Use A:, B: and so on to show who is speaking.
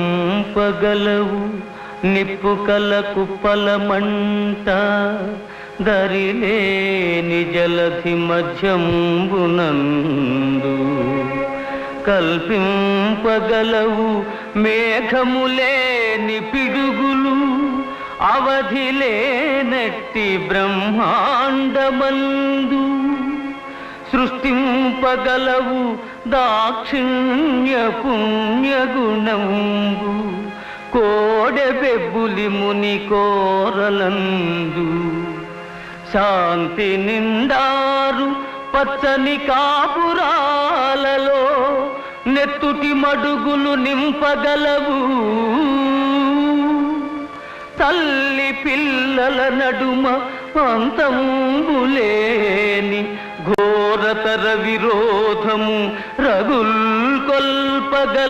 A: పుట్టింపగలవు నిప్పు కల కుప్పల మంట దరిలేని జలధి మధ్యంబునందు కల్పింపగలవు మేఘములేని పిడుగులు అవధిలేనట్టి బ్రహ్మాండమందు సృష్టింపగలవు దాక్షిణ్య పుణ్యగుణంబు కోడెబెబ్బులి ముని కోరలందు శాంతి నిండారు పచ్చని కాపురాలలో నెత్తుటి మడుగులు నింపగలవు తల్లి పిల్లల నడుమ అంతంబులేని ఘోరతర విరోధము రగుల్ కొల్పగల